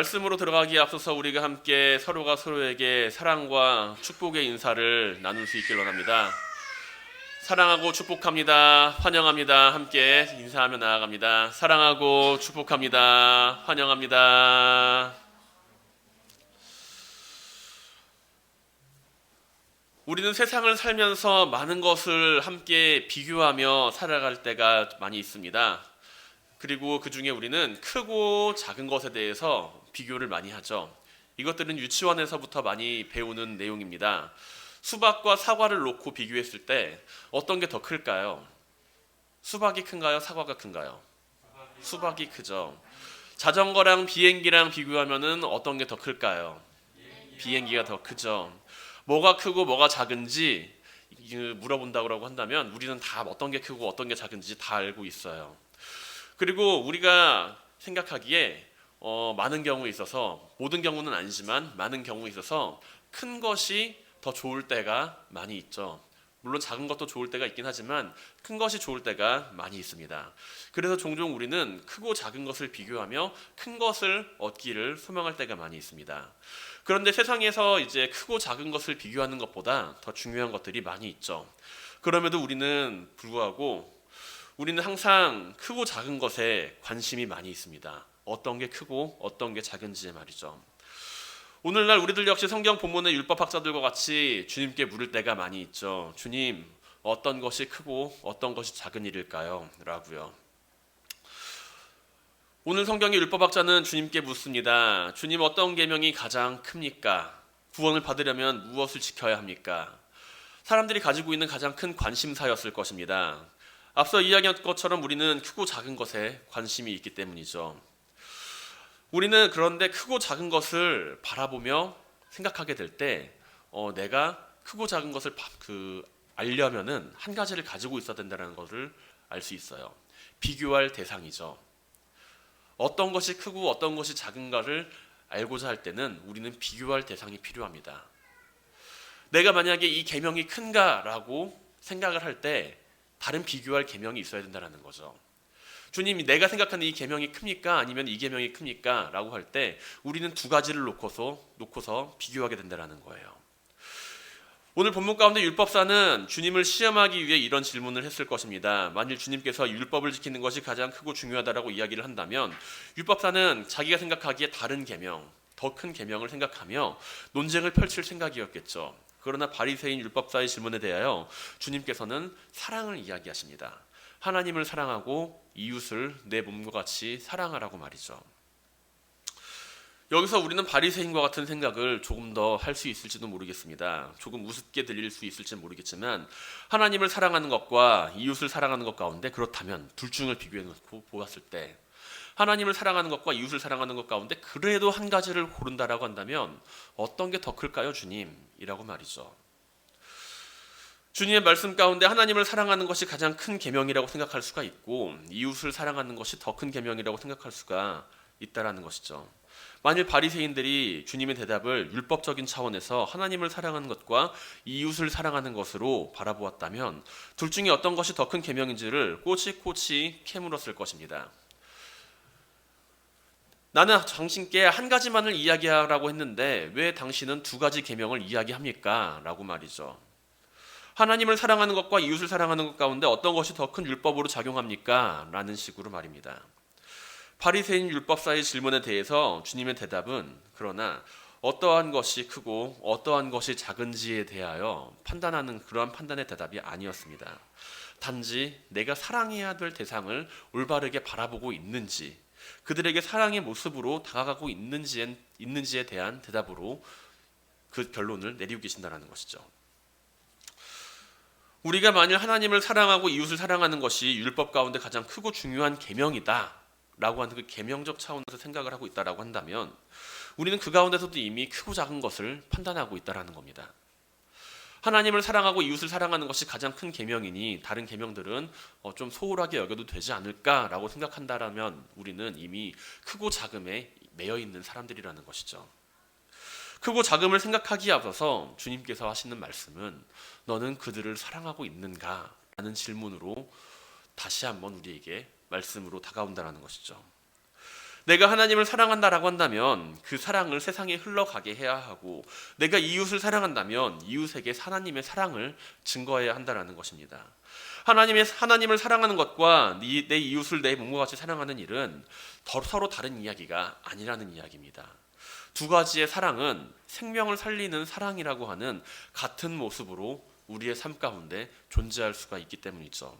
말씀으로 들어가기에 앞서서 우리가 함께 서로가 서로에게 사랑과 축복의 인사를 나눌 수 있길 원합니다. 사랑하고 축복합니다. 환영합니다. 함께 인사하며 나아갑니다. 사랑하고 축복합니다. 환영합니다. 우리는 세상을 살면서 많은 것을 함께 비교하며 살아갈 때가 많이 있습니다. 그리고 그 중에 우리는 크고 작은 것에 대해서 비교를 많이 하죠. 이것들은 유치원에서부터 많이 배우는 내용입니다. 수박과 사과를 놓고 비교했을 때 어떤 게 더 클까요? 수박이 큰가요? 사과가 큰가요? 수박이 크죠. 자전거랑 비행기랑 비교하면은 어떤 게 더 클까요? 비행기가 더 크죠. 뭐가 크고 뭐가 작은지 물어본다고 한다면 우리는 다 어떤 게 크고 어떤 게 작은지 다 알고 있어요. 그리고 우리가 생각하기에 많은 경우에 있어서, 모든 경우는 아니지만 많은 경우에 있어서 큰 것이 더 좋을 때가 많이 있죠. 물론 작은 것도 좋을 때가 있긴 하지만 큰 것이 좋을 때가 많이 있습니다. 그래서 종종 우리는 크고 작은 것을 비교하며 큰 것을 얻기를 소망할 때가 많이 있습니다. 그런데 세상에서 이제 크고 작은 것을 비교하는 것보다 더 중요한 것들이 많이 있죠. 그럼에도 우리는 항상 크고 작은 것에 관심이 많이 있습니다. 어떤 게 크고 어떤 게 작은지 말이죠. 오늘날 우리들 역시 성경 본문의 율법학자들과 같이 주님께 물을 때가 많이 있죠. 주님, 어떤 것이 크고 어떤 것이 작은 일일까요? 라고요. 오늘 성경의 율법학자는 주님께 묻습니다. 주님, 어떤 계명이 가장 큽니까? 구원을 받으려면 무엇을 지켜야 합니까? 사람들이 가지고 있는 가장 큰 관심사였을 것입니다. 앞서 이야기한 것처럼 우리는 크고 작은 것에 관심이 있기 때문이죠. 우리는 그런데 크고 작은 것을 바라보며 생각하게 될 때 내가 크고 작은 것을 알려면은 한 가지를 가지고 있어야 된다는 것을 알 수 있어요. 비교할 대상이죠. 어떤 것이 크고 어떤 것이 작은가를 알고자 할 때는 우리는 비교할 대상이 필요합니다. 내가 만약에 이 계명이 큰가라고 생각을 할 때 다른 비교할 계명이 있어야 된다는 거죠. 주님이 내가 생각하는 이 계명이 큽니까? 아니면 이 계명이 큽니까? 라고 할 때 우리는 두 가지를 놓고서 비교하게 된다는 거예요. 오늘 본문 가운데 율법사는 주님을 시험하기 위해 이런 질문을 했을 것입니다. 만일 주님께서 율법을 지키는 것이 가장 크고 중요하다라고 이야기를 한다면 율법사는 자기가 생각하기에 다른 계명, 더 큰 계명을 생각하며 논쟁을 펼칠 생각이었겠죠. 그러나 바리새인 율법사의 질문에 대하여 주님께서는 사랑을 이야기하십니다. 하나님을 사랑하고 이웃을 내 몸과 같이 사랑하라고 말이죠. 여기서 우리는 바리새인과 같은 생각을 조금 더 할 수 있을지도 모르겠습니다. 조금 우습게 들릴 수 있을지는 모르겠지만 하나님을 사랑하는 것과 이웃을 사랑하는 것 가운데 그렇다면 둘 중을 비교해 놓고 보았을 때 하나님을 사랑하는 것과 이웃을 사랑하는 것 가운데 그래도 한 가지를 고른다라고 한다면 어떤 게 더 클까요, 주님? 이라고 말이죠. 주님의 말씀 가운데 하나님을 사랑하는 것이 가장 큰 계명이라고 생각할 수가 있고 이웃을 사랑하는 것이 더 큰 계명이라고 생각할 수가 있다라는 것이죠. 만일 바리새인들이 주님의 대답을 율법적인 차원에서 하나님을 사랑하는 것과 이웃을 사랑하는 것으로 바라보았다면 둘 중에 어떤 것이 더 큰 계명인지를 꼬치꼬치 캐물었을 것입니다. 나는 당신께 한 가지만을 이야기하라고 했는데 왜 당신은 두 가지 계명을 이야기합니까? 라고 말이죠. 하나님을 사랑하는 것과 이웃을 사랑하는 것 가운데 어떤 것이 더 큰 율법으로 작용합니까? 라는 식으로 말입니다. 바리새인 율법사의 질문에 대해서 주님의 대답은 그러나 어떠한 것이 크고 어떠한 것이 작은지에 대하여 판단하는 그러한 판단의 대답이 아니었습니다. 단지 내가 사랑해야 될 대상을 올바르게 바라보고 있는지, 그들에게 사랑의 모습으로 다가가고 있는지에 대한 대답으로 그 결론을 내리고 계신다는 것이죠. 우리가 만일 하나님을 사랑하고 이웃을 사랑하는 것이 율법 가운데 가장 크고 중요한 계명이다 라고 하는 그 계명적 차원에서 생각을 하고 있다라고 한다면 우리는 그 가운데서도 이미 크고 작은 것을 판단하고 있다라는 겁니다. 하나님을 사랑하고 이웃을 사랑하는 것이 가장 큰 계명이니 다른 계명들은 좀 소홀하게 여겨도 되지 않을까라고 생각한다라면 우리는 이미 크고 작음에 매여 있는 사람들이라는 것이죠. 크고 작음을 생각하기에 앞서서 주님께서 하시는 말씀은 너는 그들을 사랑하고 있는가? 라는 질문으로 다시 한번 우리에게 말씀으로 다가온다는 것이죠. 내가 하나님을 사랑한다라고 한다면 그 사랑을 세상에 흘러가게 해야 하고, 내가 이웃을 사랑한다면 이웃에게 하나님의 사랑을 증거해야 한다라는 것입니다. 하나님을 사랑하는 것과 내 이웃을 내 몸과 같이 사랑하는 일은 서로 다른 이야기가 아니라는 이야기입니다. 두 가지의 사랑은 생명을 살리는 사랑이라고 하는 같은 모습으로 우리의 삶 가운데 존재할 수가 있기 때문이죠.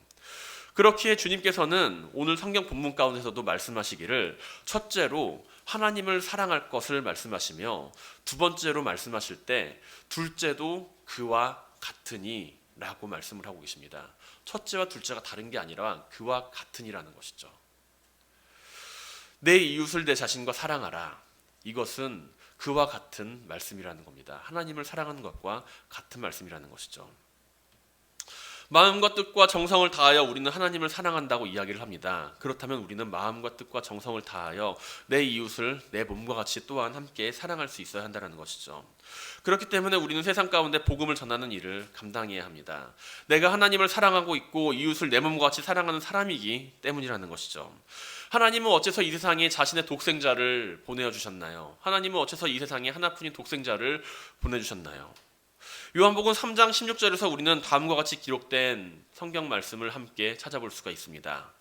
그렇기에 주님께서는 오늘 성경 본문 가운데서도 말씀하시기를 첫째로 하나님을 사랑할 것을 말씀하시며, 두 번째로 말씀하실 때 둘째도 그와 같으니 라고 말씀을 하고 계십니다. 첫째와 둘째가 다른 게 아니라 그와 같으니라는 것이죠. 내 이웃을 내 자신과 사랑하라. 이것은 그와 같은 말씀이라는 겁니다. 하나님을 사랑하는 것과 같은 말씀이라는 것이죠. 마음과 뜻과 정성을 다하여 우리는 하나님을 사랑한다고 이야기를 합니다. 그렇다면 우리는 마음과 뜻과 정성을 다하여 내 이웃을 내 몸과 같이 또한 함께 사랑할 수 있어야 한다는 것이죠. 그렇기 때문에 우리는 세상 가운데 복음을 전하는 일을 감당해야 합니다. 내가 하나님을 사랑하고 있고 이웃을 내 몸과 같이 사랑하는 사람이기 때문이라는 것이죠. 하나님은 어째서 이 세상에 자신의 독생자를 보내주셨나요? 하나님은 어째서 이 세상에 하나뿐인 독생자를 보내주셨나요? 요한복음 3장 16절에서 우리는 다음과 같이 기록된 성경 말씀을 함께 찾아볼 수가 있습니다.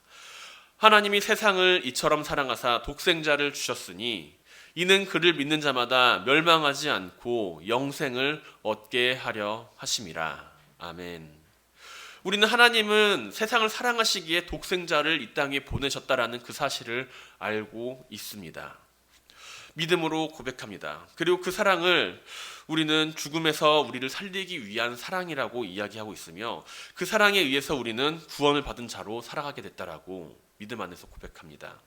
하나님이 세상을 이처럼 사랑하사 독생자를 주셨으니 이는 그를 믿는 자마다 멸망하지 않고 영생을 얻게 하려 하심이라. 아멘. 우리는 하나님은 세상을 사랑하시기에 독생자를 이 땅에 보내셨다라는 그 사실을 알고 있습니다. 믿음으로 고백합니다. 그리고 그 사랑을 우리는 죽음에서 우리를 살리기 위한 사랑이라고 이야기하고 있으며, 그 사랑에 의해서 우리는 구원을 받은 자로 살아가게 됐다라고 믿음 안에서 고백합니다.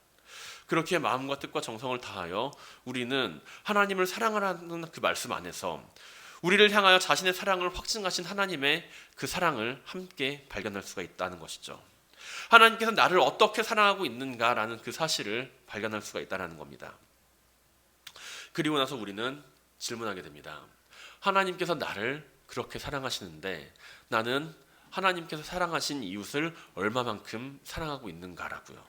그렇게 마음과 뜻과 정성을 다하여 우리는 하나님을 사랑하라는 그 말씀 안에서 우리를 향하여 자신의 사랑을 확증하신 하나님의 그 사랑을 함께 발견할 수가 있다는 것이죠. 하나님께서 나를 어떻게 사랑하고 있는가라는 그 사실을 발견할 수가 있다는 겁니다. 그리고 나서 우리는 질문하게 됩니다. 하나님께서 나를 그렇게 사랑하시는데 나는 하나님께서 사랑하신 이웃을 얼마만큼 사랑하고 있는가라고요.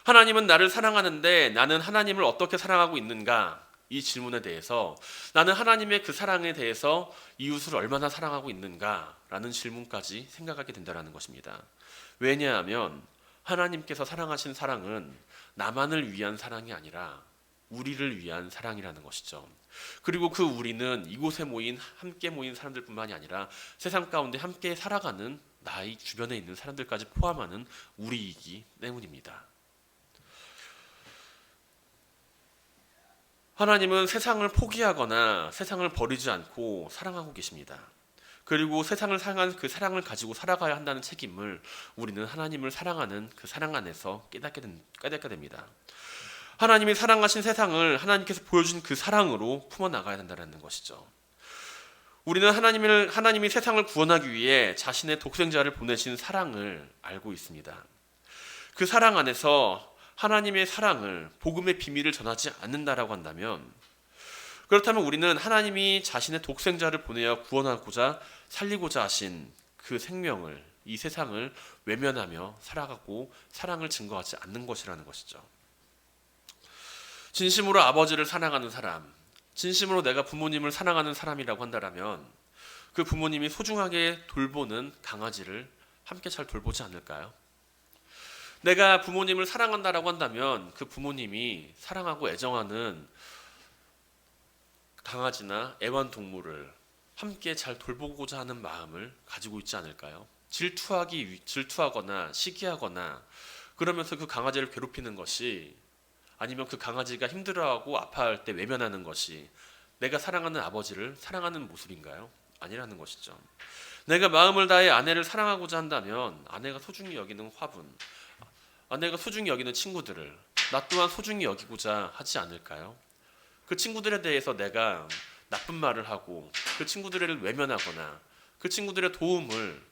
하나님은 나를 사랑하는데 나는 하나님을 어떻게 사랑하고 있는가? 이 질문에 대해서 나는 하나님의 그 사랑에 대해서 이웃을 얼마나 사랑하고 있는가라는 질문까지 생각하게 된다는 것입니다. 왜냐하면 하나님께서 사랑하신 사랑은 나만을 위한 사랑이 아니라 우리를 위한 사랑이라는 것이죠. 그리고 그 우리는 이곳에 함께 모인 사람들뿐만이 아니라 세상 가운데 함께 살아가는 나의 주변에 있는 사람들까지 포함하는 우리이기 때문입니다. 하나님은 세상을 포기하거나 세상을 버리지 않고 사랑하고 계십니다. 그리고 세상을 향한 그 사랑을 가지고 살아가야 한다는 책임을 우리는 하나님을 사랑하는 그 사랑 안에서 깨닫게 됩니다. 하나님이 사랑하신 세상을 하나님께서 보여준 그 사랑으로 품어나가야 된다는 것이죠. 우리는 하나님이 세상을 구원하기 위해 자신의 독생자를 보내신 사랑을 알고 있습니다. 그 사랑 안에서 하나님의 사랑을, 복음의 비밀을 전하지 않는다라고 한다면, 그렇다면 우리는 하나님이 자신의 독생자를 보내어 구원하고자 살리고자 하신 그 생명을, 이 세상을 외면하며 살아가고 사랑을 증거하지 않는 것이라는 것이죠. 진심으로 아버지를 사랑하는 사람, 진심으로 내가 부모님을 사랑하는 사람이라고 한다면 그 부모님이 소중하게 돌보는 강아지를 함께 잘 돌보지 않을까요? 내가 부모님을 사랑한다라고 한다면 그 부모님이 사랑하고 애정하는 강아지나 애완동물을 함께 잘 돌보고자 하는 마음을 가지고 있지 않을까요? 질투하거나 시기하거나 그러면서 그 강아지를 괴롭히는 것이, 아니면 그 강아지가 힘들어하고 아파할 때 외면하는 것이 내가 사랑하는 아버지를 사랑하는 모습인가요? 아니라는 것이죠. 내가 마음을 다해 아내를 사랑하고자 한다면 아내가 소중히 여기는 화분, 아내가 소중히 여기는 친구들을 나 또한 소중히 여기고자 하지 않을까요? 그 친구들에 대해서 내가 나쁜 말을 하고 그 친구들을 외면하거나 그 친구들의 도움을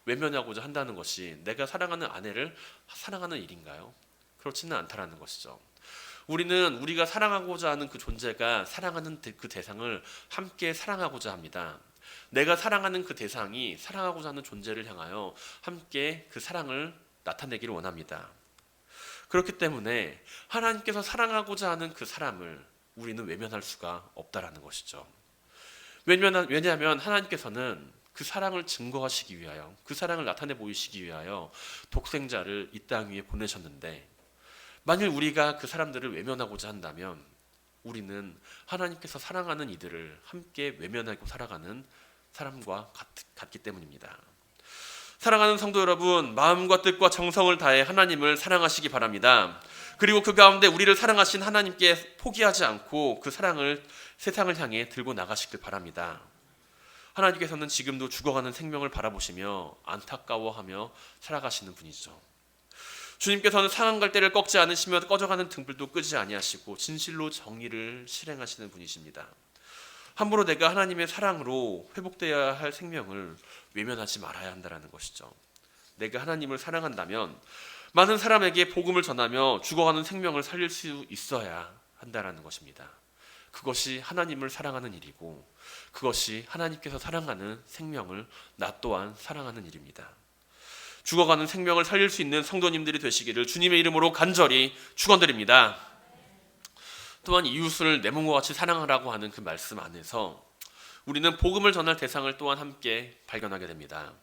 외면하고자 한다는 것이 내가 사랑하는 아내를 사랑하는 일인가요? 그렇지는 않다라는 것이죠. 우리는 우리가 사랑하고자 하는 그 존재가 사랑하는 그 대상을 함께 사랑하고자 합니다. 내가 사랑하는 그 대상이 사랑하고자 하는 존재를 향하여 함께 그 사랑을 나타내기를 원합니다. 그렇기 때문에 하나님께서 사랑하고자 하는 그 사람을 우리는 외면할 수가 없다라는 것이죠. 왜냐하면 하나님께서는 그 사랑을 증거하시기 위하여, 그 사랑을 나타내 보이시기 위하여 독생자를 이 땅 위에 보내셨는데, 만일 우리가 그 사람들을 외면하고자 한다면 우리는 하나님께서 사랑하는 이들을 함께 외면하고 살아가는 사람과 같기 때문입니다. 사랑하는 성도 여러분, 마음과 뜻과 정성을 다해 하나님을 사랑하시기 바랍니다. 그리고 그 가운데 우리를 사랑하신 하나님께 포기하지 않고 그 사랑을 세상을 향해 들고 나가시길 바랍니다. 하나님께서는 지금도 죽어가는 생명을 바라보시며 안타까워하며 살아가시는 분이죠. 주님께서는 상한 갈대를 꺾지 않으시며 꺼져가는 등불도 끄지 아니하시고 진실로 정의를 실행하시는 분이십니다. 함부로 내가 하나님의 사랑으로 회복되어야 할 생명을 외면하지 말아야 한다는 것이죠. 내가 하나님을 사랑한다면 많은 사람에게 복음을 전하며 죽어가는 생명을 살릴 수 있어야 한다는 것입니다. 그것이 하나님을 사랑하는 일이고, 그것이 하나님께서 사랑하는 생명을 나 또한 사랑하는 일입니다. 죽어가는 생명을 살릴 수 있는 성도님들이 되시기를 주님의 이름으로 간절히 축원드립니다. 또한 이웃을 내 몸과 같이 사랑하라고 하는 그 말씀 안에서 우리는 복음을 전할 대상을 또한 함께 발견하게 됩니다.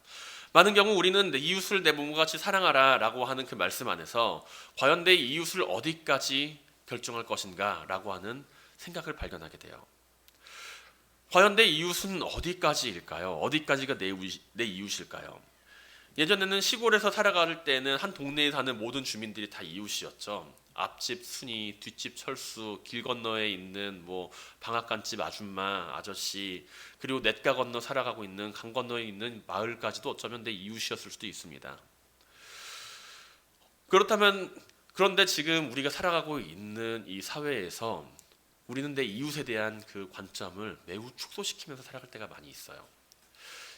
많은 경우 우리는 내 이웃을 내 몸과 같이 사랑하라 라고 하는 그 말씀 안에서 과연 내 이웃을 어디까지 결정할 것인가 라고 하는 생각을 발견하게 돼요. 과연 내 이웃은 어디까지일까요? 어디까지가 내 이웃일까요? 예전에는 시골에서 살아갈 때는 한 동네에 사는 모든 주민들이 다 이웃이었죠. 앞집 순이, 뒷집 철수, 길 건너에 있는 방앗간집 아줌마, 아저씨, 그리고 냇가 건너 살아가고 있는 강 건너에 있는 마을까지도 어쩌면 내 이웃이었을 수도 있습니다. 그런데 지금 우리가 살아가고 있는 이 사회에서 우리는 내 이웃에 대한 그 관점을 매우 축소시키면서 살아갈 때가 많이 있어요.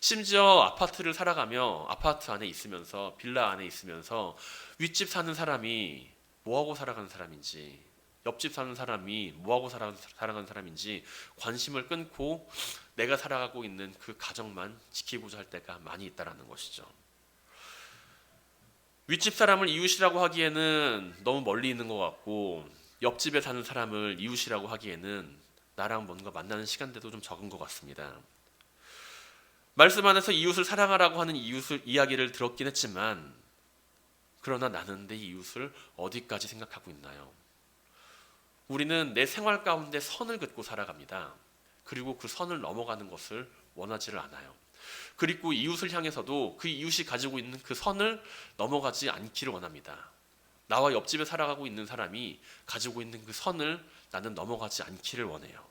심지어 아파트를 살아가며 아파트 안에 있으면서, 빌라 안에 있으면서 윗집 사는 사람이 뭐하고 살아가는 사람인지, 옆집 사는 사람이 뭐하고 살아가는 사람인지 관심을 끊고 내가 살아가고 있는 그 가정만 지키고자 할 때가 많이 있다는 것이죠. 윗집 사람을 이웃이라고 하기에는 너무 멀리 있는 것 같고, 옆집에 사는 사람을 이웃이라고 하기에는 나랑 뭔가 만나는 시간대도 좀 적은 것 같습니다. 말씀 안에서 이웃을 사랑하라고 하는 이야기를 들었긴 했지만, 그러나 나는 내 이웃을 어디까지 생각하고 있나요? 우리는 내 생활 가운데 선을 긋고 살아갑니다. 그리고 그 선을 넘어가는 것을 원하지를 않아요. 그리고 이웃을 향해서도 그 이웃이 가지고 있는 그 선을 넘어가지 않기를 원합니다. 나와 옆집에 살아가고 있는 사람이 가지고 있는 그 선을 나는 넘어가지 않기를 원해요.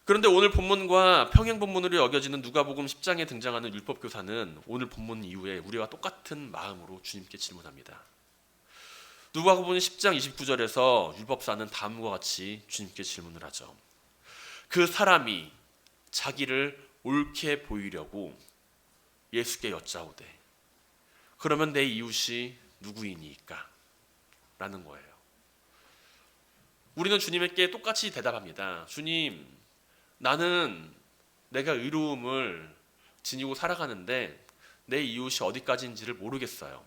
그런데 오늘 본문과 평행 본문으로 여겨지는 누가복음 10장에 등장하는 율법교사는 오늘 본문 이후에 우리와 똑같은 마음으로 주님께 질문합니다. 누가복음 10장 29절에서 율법사는 다음과 같이 주님께 질문을 하죠. 그 사람이 자기를 옳게 보이려고 예수께 여짜오되 그러면 내 이웃이 누구이니까? 라는 거예요. 우리는 주님께 똑같이 대답합니다. 주님, 나는 내가 의로움을 지니고 살아가는데 내 이웃이 어디까지인지를 모르겠어요.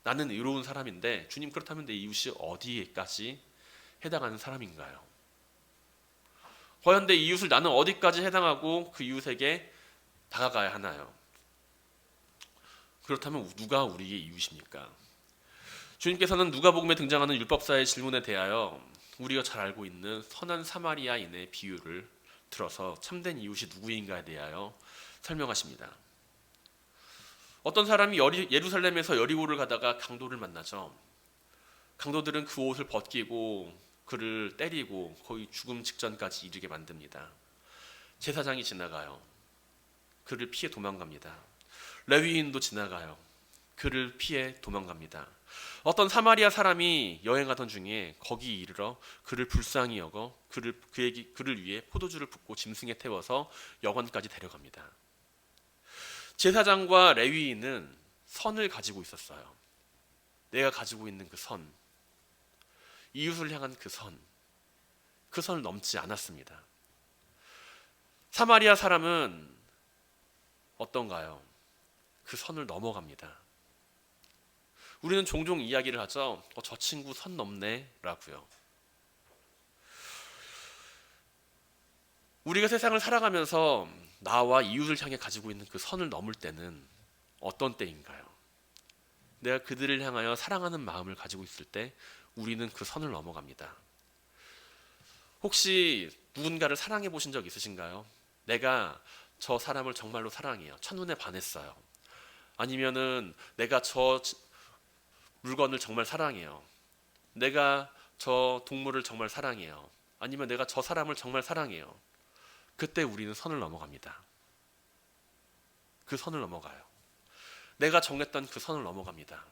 나는 의로운 사람인데 주님, 그렇다면 내 이웃이 어디까지 해당하는 사람인가요? 과연 내 이웃을 나는 어디까지 해당하고 그 이웃에게 다가가야 하나요? 그렇다면 누가 우리의 이웃입니까? 주님께서는 누가복음에 등장하는 율법사의 질문에 대하여 우리가 잘 알고 있는 선한 사마리아인의 비유를 들어서 참된 이웃이 누구인가에 대하여 설명하십니다. 어떤 사람이 예루살렘에서 여리고를 가다가 강도를 만나죠. 강도들은 그 옷을 벗기고 그를 때리고 거의 죽음 직전까지 이르게 만듭니다. 제사장이 지나가요. 그를 피해 도망갑니다. 레위인도 지나가요. 그를 피해 도망갑니다. 어떤 사마리아 사람이 여행하던 중에 거기 이르러 그를 불쌍히 여겨 그를 위해 포도주를 붓고 짐승에 태워서 여관까지 데려갑니다. 제사장과 레위인은 선을 가지고 있었어요. 내가 가지고 있는 그 선, 이웃을 향한 그 선을 넘지 않았습니다. 사마리아 사람은 어떤가요? 그 선을 넘어갑니다. 우리는 종종 이야기를 하죠. 저 친구 선 넘네 라고요. 우리가 세상을 살아가면서 나와 이웃을 향해 가지고 있는 그 선을 넘을 때는 어떤 때인가요? 내가 그들을 향하여 사랑하는 마음을 가지고 있을 때 우리는 그 선을 넘어갑니다. 혹시 누군가를 사랑해 보신 적 있으신가요? 내가 저 사람을 정말로 사랑해요. 첫눈에 반했어요. 아니면은 내가 저 물건을 정말 사랑해요. 내가 저 동물을 정말 사랑해요. 아니면 내가 저 사람을 정말 사랑해요. 그때 우리는 선을 넘어갑니다. 그 선을 넘어가요. 내가 정했던 그 선을 넘어갑니다.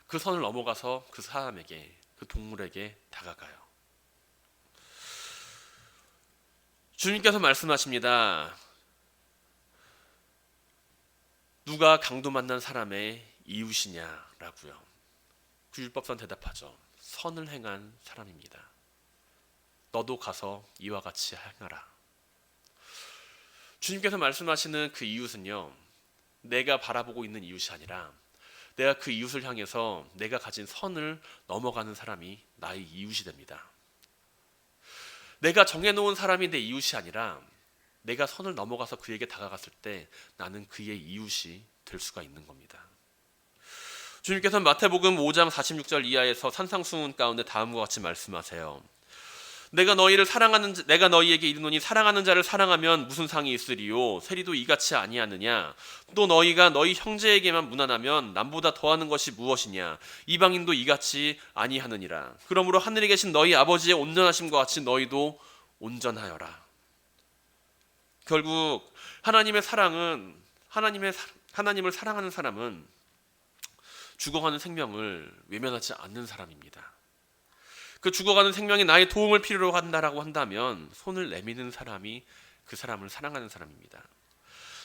그 선을 넘어가서 그 사람에게, 그 동물에게 다가가요. 주님께서 말씀하십니다. 누가 강도 만난 사람의 이웃이냐라고요. 그 율법사는 대답하죠. 선을 행한 사람입니다. 너도 가서 이와 같이 행하라. 주님께서 말씀하시는 그 이웃은요, 내가 바라보고 있는 이웃이 아니라 내가 그 이웃을 향해서 내가 가진 선을 넘어가는 사람이 나의 이웃이 됩니다. 내가 정해놓은 사람이 내 이웃이 아니라 내가 선을 넘어가서 그에게 다가갔을 때 나는 그의 이웃이 될 수가 있는 겁니다. 주님께서는 마태복음 5장 46절 이하에서 산상수훈 가운데 다음과 같이 말씀하세요. 내가 너희에게 이르노니 사랑하는 자를 사랑하면 무슨 상이 있으리요? 세리도 이같이 아니하느냐? 또 너희가 너희 형제에게만 무난하면 남보다 더하는 것이 무엇이냐? 이방인도 이같이 아니하느니라. 그러므로 하늘에 계신 너희 아버지의 온전하심과 같이 너희도 온전하여라. 결국 하나님을 사랑하는 사람은 죽어가는 생명을 외면하지 않는 사람입니다. 그 죽어가는 생명이 나의 도움을 필요로 한다라고 한다면 손을 내미는 사람이 그 사람을 사랑하는 사람입니다.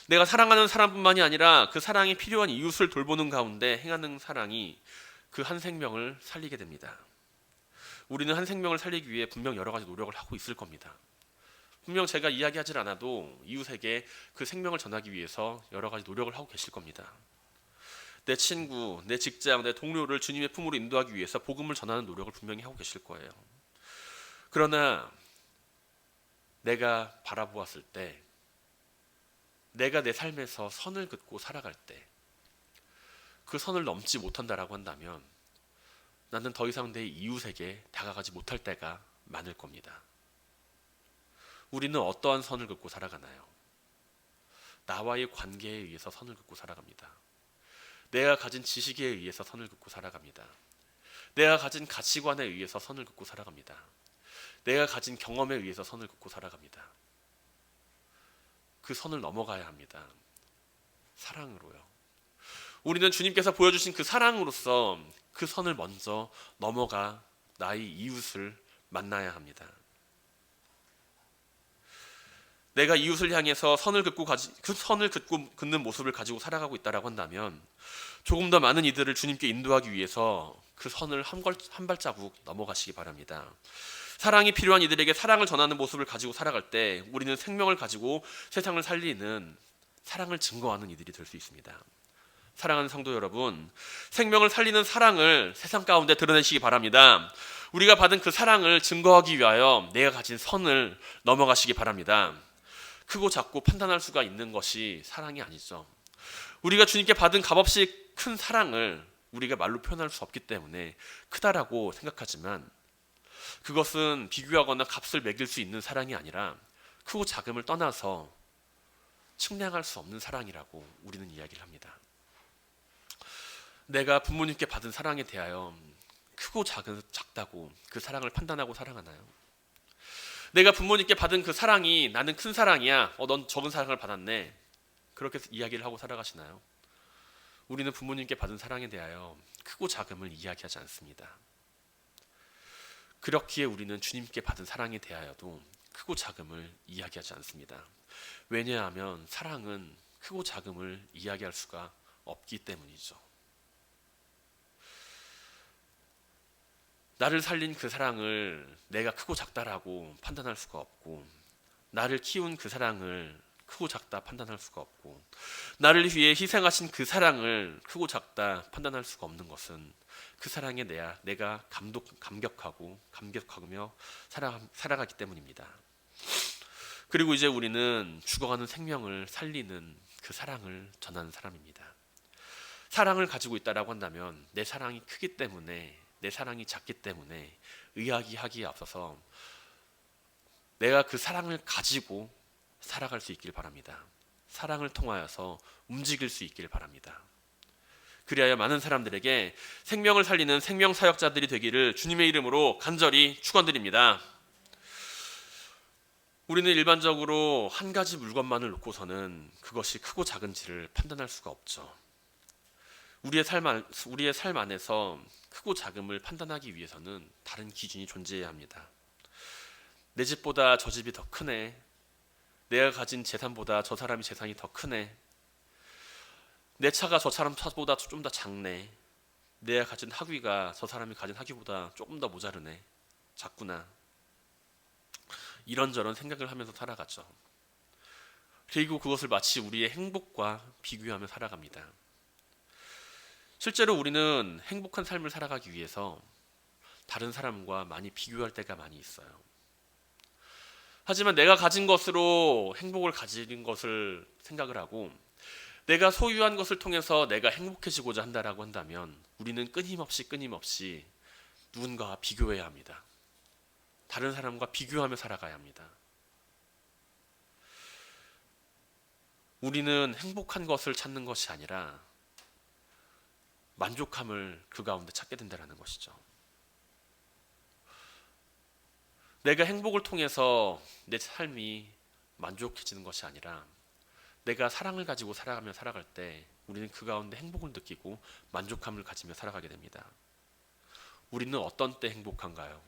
내가 사랑하는 사람뿐만이 아니라 그 사랑이 필요한 이웃을 돌보는 가운데 행하는 사랑이 그 한 생명을 살리게 됩니다. 우리는 한 생명을 살리기 위해 분명 여러 가지 노력을 하고 있을 겁니다. 분명 제가 이야기하지 않아도 이웃에게 그 생명을 전하기 위해서 여러 가지 노력을 하고 계실 겁니다. 내 친구, 내 직장, 내 동료를 주님의 품으로 인도하기 위해서 복음을 전하는 노력을 분명히 하고 계실 거예요. 그러나 내가 바라보았을 때, 내가 내 삶에서 선을 긋고 살아갈 때 그 선을 넘지 못한다라고 한다면 나는 더 이상 내 이웃에게 다가가지 못할 때가 많을 겁니다. 우리는 어떠한 선을 긋고 살아가나요? 나와의 관계에 의해서 선을 긋고 살아갑니다. 내가 가진 지식에 의해서 선을 긋고 살아갑니다. 내가 가진 가치관에 의해서 선을 긋고 살아갑니다. 내가 가진 경험에 의해서 선을 긋고 살아갑니다. 그 선을 넘어가야 합니다. 사랑으로요. 우리는 주님께서 보여주신 그 사랑으로서 그 선을 먼저 넘어가 나의 이웃을 만나야 합니다. 내가 이웃을 향해서 그 선을 긋는 모습을 가지고 살아가고 있다라고 한다면 조금 더 많은 이들을 주님께 인도하기 위해서 그 선을 한 발자국 넘어가시기 바랍니다. 사랑이 필요한 이들에게 사랑을 전하는 모습을 가지고 살아갈 때 우리는 생명을 가지고 세상을 살리는 사랑을 증거하는 이들이 될 수 있습니다. 사랑하는 성도 여러분, 생명을 살리는 사랑을 세상 가운데 드러내시기 바랍니다. 우리가 받은 그 사랑을 증거하기 위하여 내가 가진 선을 넘어가시기 바랍니다. 크고 작고 판단할 수가 있는 것이 사랑이 아니죠. 우리가 주님께 받은 값없이 큰 사랑을 우리가 말로 표현할 수 없기 때문에 크다라고 생각하지만 그것은 비교하거나 값을 매길 수 있는 사랑이 아니라 크고 작음을 떠나서 측량할 수 없는 사랑이라고 우리는 이야기를 합니다. 내가 부모님께 받은 사랑에 대하여 크고 작다고 그 사랑을 판단하고 살아가나요? 내가 부모님께 받은 그 사랑이 나는 큰 사랑이야. 넌 적은 사랑을 받았네. 그렇게 이야기를 하고 살아가시나요? 우리는 부모님께 받은 사랑에 대하여 크고 작음을 이야기하지 않습니다. 그렇기에 우리는 주님께 받은 사랑에 대하여도 크고 작음을 이야기하지 않습니다. 왜냐하면 사랑은 크고 작음을 이야기할 수가 없기 때문이죠. 나를 살린 그 사랑을 내가 크고 작다라고 판단할 수가 없고 나를 키운 그 사랑을 크고 작다 판단할 수가 없고, 나를 위해 희생하신 그 사랑을 크고 작다 판단할 수가 없는 것은 그 사랑에 내가 감격하며 살아가기 때문입니다. 그리고 이제 우리는 죽어가는 생명을 살리는 그 사랑을 전하는 사람입니다. 사랑을 가지고 있다라고 한다면 내 사랑이 크기 때문에, 내 사랑이 작기 때문에 의아기하기에 앞서서 내가 그 사랑을 가지고 살아갈 수 있길 바랍니다. 사랑을 통하여서 움직일 수 있길 바랍니다. 그리하여 많은 사람들에게 생명을 살리는 생명 사역자들이 되기를 주님의 이름으로 간절히 축원드립니다. 우리는 일반적으로 한 가지 물건만을 놓고서는 그것이 크고 작은지를 판단할 수가 없죠. 우리의 삶 안에서 크고 작음을 판단하기 위해서는 다른 기준이 존재해야 합니다. 내 집보다 저 집이 더 크네. 내가 가진 재산보다 저 사람이 재산이 더 크네. 내 차가 저 사람 차보다 좀 더 작네. 내가 가진 학위가 저 사람이 가진 학위보다 조금 더 모자르네. 작구나. 이런저런 생각을 하면서 살아가죠. 그리고 그것을 마치 우리의 행복과 비교하며 살아갑니다. 실제로 우리는 행복한 삶을 살아가기 위해서 다른 사람과 많이 비교할 때가 많이 있어요. 하지만 내가 가진 것으로 행복을 가진 것을 생각을 하고 내가 소유한 것을 통해서 내가 행복해지고자 한다라고 한다면 우리는 끊임없이 누군가와 비교해야 합니다. 다른 사람과 비교하며 살아가야 합니다. 우리는 행복한 것을 찾는 것이 아니라 만족함을 그 가운데 찾게 된다는 것이죠. 내가 행복을 통해서 내 삶이 만족해지는 것이 아니라 내가 사랑을 가지고 살아가며 살아갈 때 우리는 그 가운데 행복을 느끼고 만족함을 가지며 살아가게 됩니다. 우리는 어떤 때 행복한가요?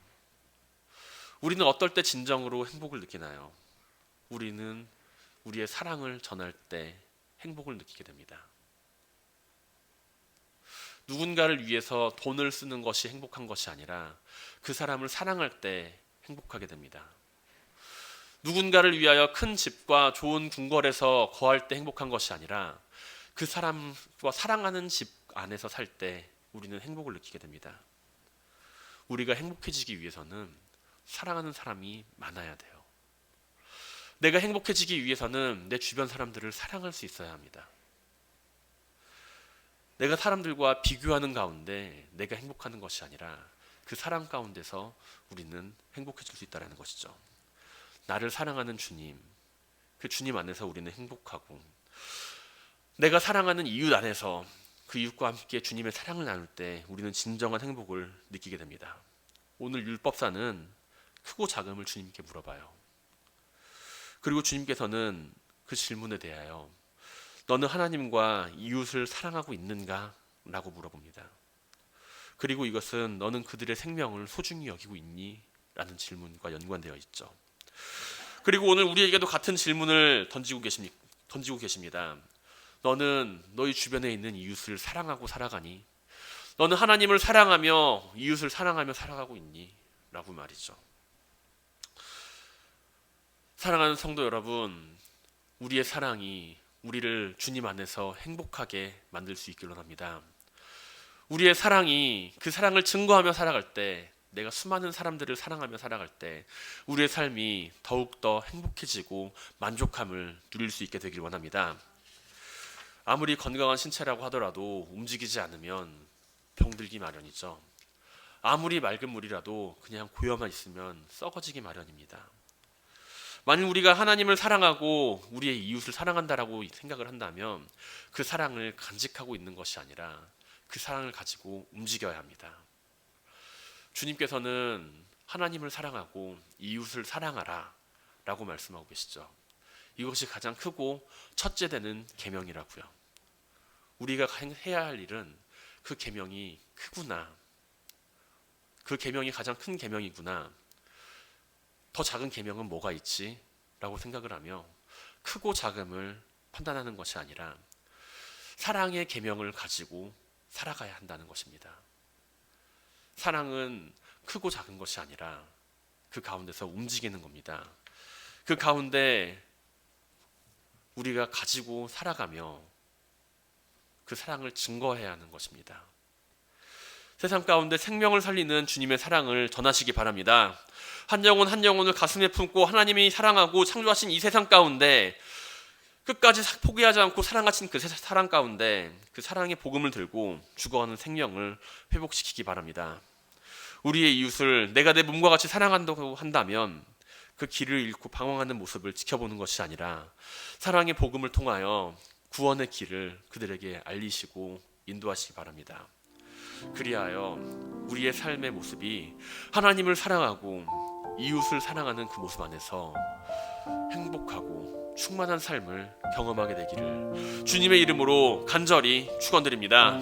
우리는 어떨 때 진정으로 행복을 느끼나요? 우리는 우리의 사랑을 전할 때 행복을 느끼게 됩니다. 누군가를 위해서 돈을 쓰는 것이 행복한 것이 아니라 그 사람을 사랑할 때 행복하게 됩니다. 누군가를 위하여 큰 집과 좋은 궁궐에서 거할 때 행복한 것이 아니라 그 사람과 사랑하는 집 안에서 살 때 우리는 행복을 느끼게 됩니다. 우리가 행복해지기 위해서는 사랑하는 사람이 많아야 돼요. 내가 행복해지기 위해서는 내 주변 사람들을 사랑할 수 있어야 합니다. 내가 사람들과 비교하는 가운데 내가 행복하는 것이 아니라 그 사랑 가운데서 우리는 행복해질 수 있다는 것이죠. 나를 사랑하는 주님, 그 주님 안에서 우리는 행복하고 내가 사랑하는 이웃 안에서 그 이웃과 함께 주님의 사랑을 나눌 때 우리는 진정한 행복을 느끼게 됩니다. 오늘 율법사는 크고 작음을 주님께 물어봐요. 그리고 주님께서는 그 질문에 대하여 너는 하나님과 이웃을 사랑하고 있는가? 라고 물어봅니다. 그리고 이것은 너는 그들의 생명을 소중히 여기고 있니? 라는 질문과 연관되어 있죠. 그리고 오늘 우리에게도 같은 질문을 던지고 계십니다. 너는 너희 주변에 있는 이웃을 사랑하고 살아가니? 너는 하나님을 사랑하며 이웃을 사랑하며 살아가고 있니? 라고 말이죠. 사랑하는 성도 여러분, 우리의 사랑이 우리를 주님 안에서 행복하게 만들 수 있기를 원합니다. 우리의 사랑이 그 사랑을 증거하며 살아갈 때, 내가 수많은 사람들을 사랑하며 살아갈 때 우리의 삶이 더욱더 행복해지고 만족함을 누릴 수 있게 되길 원합니다. 아무리 건강한 신체라고 하더라도 움직이지 않으면 병들기 마련이죠. 아무리 맑은 물이라도 그냥 고여만 있으면 썩어지기 마련입니다. 만일 우리가 하나님을 사랑하고 우리의 이웃을 사랑한다라고 생각을 한다면 그 사랑을 간직하고 있는 것이 아니라 그 사랑을 가지고 움직여야 합니다. 주님께서는 하나님을 사랑하고 이웃을 사랑하라 라고 말씀하고 계시죠. 이것이 가장 크고 첫째 되는 계명이라고요. 우리가 해야 할 일은 그 계명이 크구나, 그 계명이 가장 큰 계명이구나, 더 작은 계명은 뭐가 있지? 라고 생각을 하며 크고 작음을 판단하는 것이 아니라 사랑의 계명을 가지고 살아가야 한다는 것입니다. 사랑은 크고 작은 것이 아니라 그 가운데서 움직이는 겁니다. 그 가운데 우리가 가지고 살아가며 그 사랑을 증거해야 하는 것입니다. 세상 가운데 생명을 살리는 주님의 사랑을 전하시기 바랍니다. 한 영혼 한 영혼을 가슴에 품고 하나님이 사랑하고 창조하신 이 세상 가운데 끝까지 포기하지 않고 사랑하신 그 사랑 가운데 그 사랑의 복음을 들고 죽어가는 생명을 회복시키기 바랍니다. 우리의 이웃을 내가 내 몸과 같이 사랑한다고 한다면 그 길을 잃고 방황하는 모습을 지켜보는 것이 아니라 사랑의 복음을 통하여 구원의 길을 그들에게 알리시고 인도하시기 바랍니다. 그리하여 우리의 삶의 모습이 하나님을 사랑하고 이웃을 사랑하는 그 모습 안에서 행복하고 충만한 삶을 경험하게 되기를 주님의 이름으로 간절히 축원드립니다.